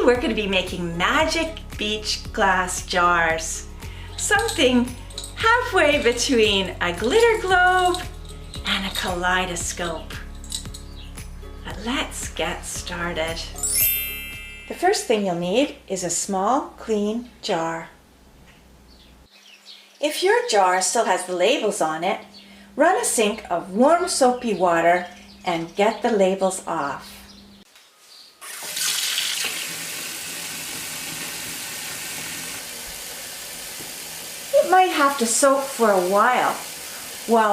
we're going to be making magic beach glass jars. Something halfway between a glitter globe and a kaleidoscope. But let's get started. The first thing you'll need is a small, clean jar. If your jar still has the labels on it, run a sink of warm soapy water and get the labels off. It might have to soak for a while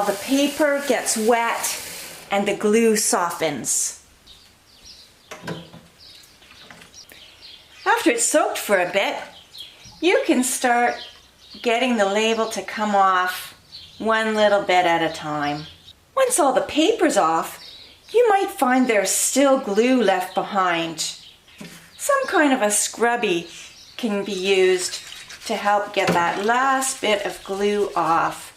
the paper gets wet and the glue softens. After it's soaked for a bit, you can start getting the label to come off one little bit at a time. Once all the paper's off, you might find there's still glue left behind. Some kind of a scrubby can be used to help get that last bit of glue off.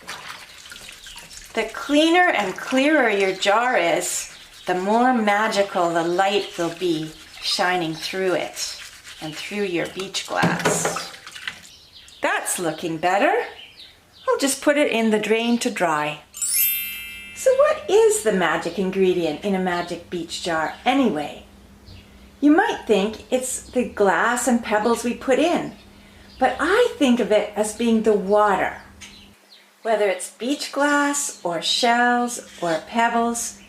The cleaner and clearer your jar is, the more magical the light will be shining through it and through your beach glass. That's looking better. I'll just put it in the drain to dry. So what is the magic ingredient in a magic beach jar anyway? You might think it's the glass and pebbles we put in, but I think of it as being the water. Whether it's beach glass or shells or pebbles,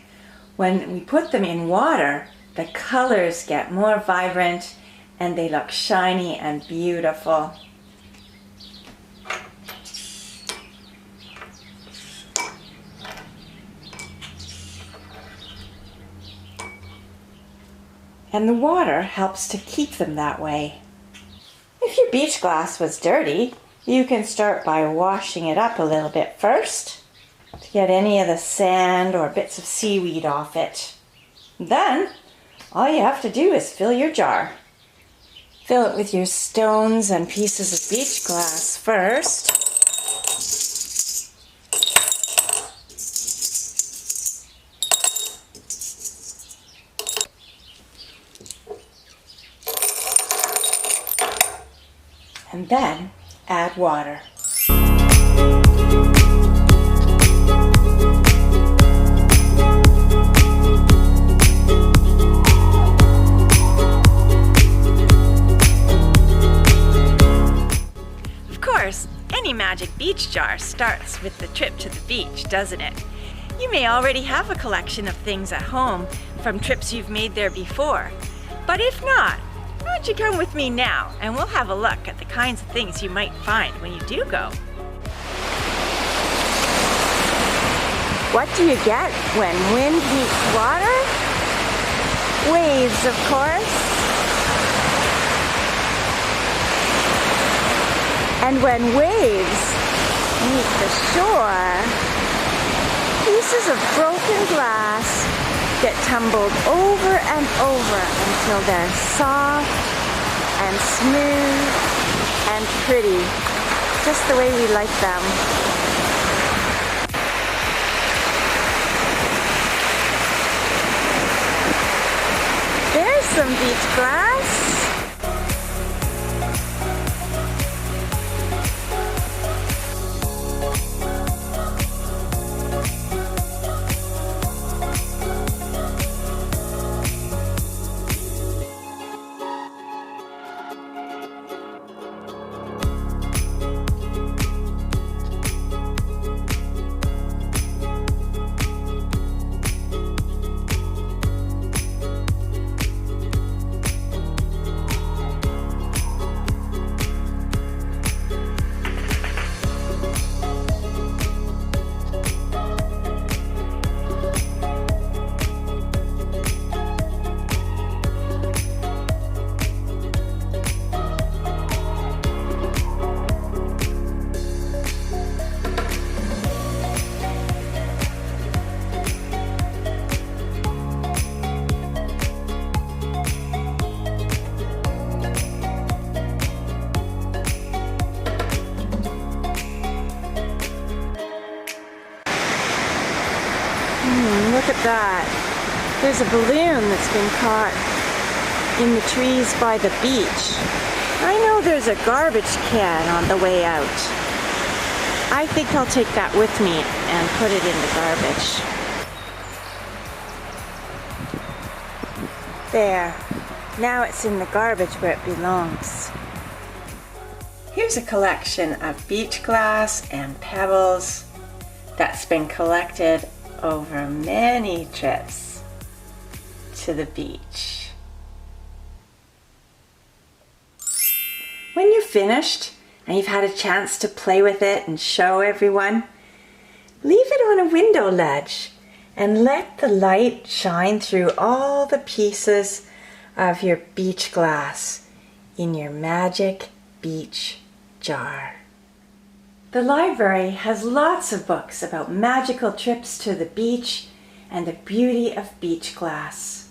when we put them in water, the colors get more vibrant and they look shiny and beautiful. And the water helps to keep them that way. If your beach glass was dirty, you can start by washing it up a little bit first to get any of the sand or bits of seaweed off it. Then, all you have to do is fill your jar. Fill it with your stones and pieces of beach glass first. And then add water. Of course, any magic beach jar starts with the trip to the beach, doesn't it? You may already have a collection of things at home from trips you've made there before. But if not, why don't you come with me now and we'll have a look at the kinds of things you might find when you do go. What do you get when wind meets water? Waves, of course. And when waves meet the shore, pieces of broken glass get tumbled over and over until they're soft and smooth and pretty, just the way we like them. There's some beach glass. Look at that. There's a balloon that's been caught in the trees by the beach. I know there's a garbage can on the way out. I think I'll take that with me and put it in the garbage. There. Now it's in the garbage where it belongs. Here's a collection of beach glass and pebbles that's been collected over many trips to the beach. When you're finished and you've had a chance to play with it and show everyone, leave it on a window ledge and let the light shine through all the pieces of your beach glass in your magic beach jar. The library has lots of books about magical trips to the beach and the beauty of beach glass.